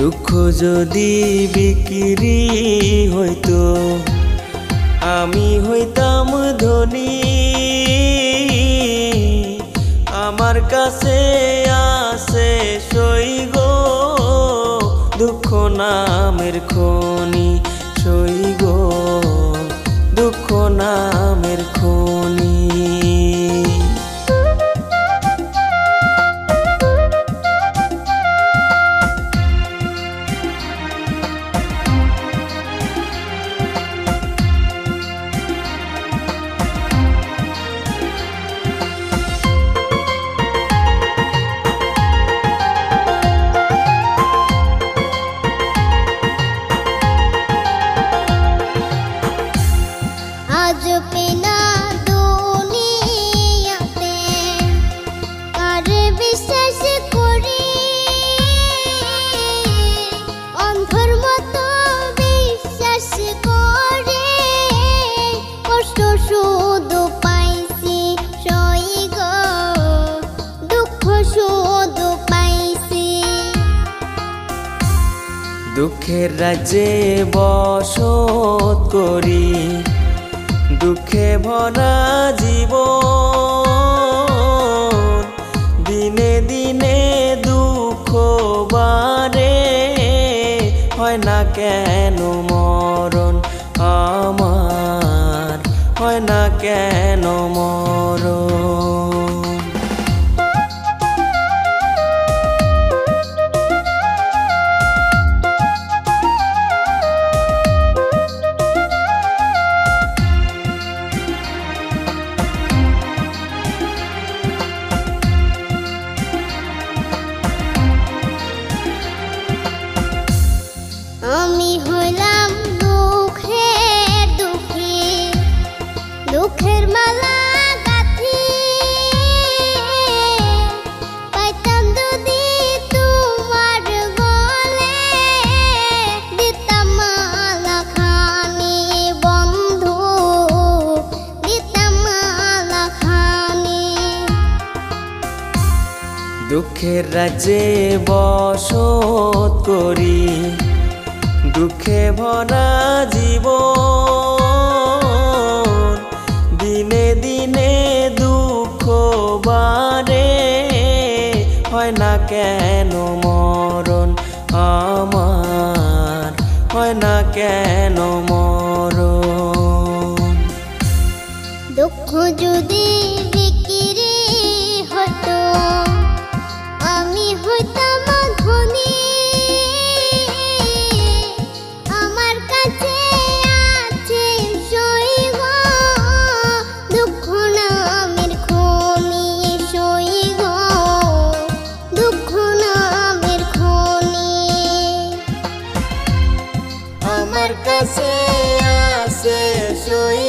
দুঃখ যদি বিক্রি হইতো আমি হইতাম ধনী। আমার কাছে আছে সই গো দুঃখ নামের খনি, সই গো দুঃখ নামের খনি। আজ পেনা দুনিয়াতে কার বিশ্বাস করি, অন্ধর মতো বিশ্বাস করে কষ্ট শুধু পাইছি সই গো দুঃখ শুধু পাইছি। দুঃখের রাজ্যে বসত করি, দুঃখে ভরা জীবন, দিনে দিনে দুঃখ বাড়ে, হয় না কেন মরণ আমার, হয় না কেন মরণ। আমি হইলাম দুঃখের দুঃখী, দুঃখের মালা গাঁথি, পাইতাম যদি তোমার গলে দিতাম মালা খানি বন্ধু, দিতাম মালা খানি। দুঃখের রাজ্যে বসত করি, দুঃখে ভরা জীবন, দিনে দিনে দুঃখ বাড়ে, হয় না কেন মরণ আমার, হয় না কেন মরণ। দুঃখ যদি বিক্রি হতো আমি হইতাম ধনী। আমার কাছে আছে সই গো দুঃখ নামের খনি, সই গো দুঃখ নামের খনি। আমার কাছে আছে সই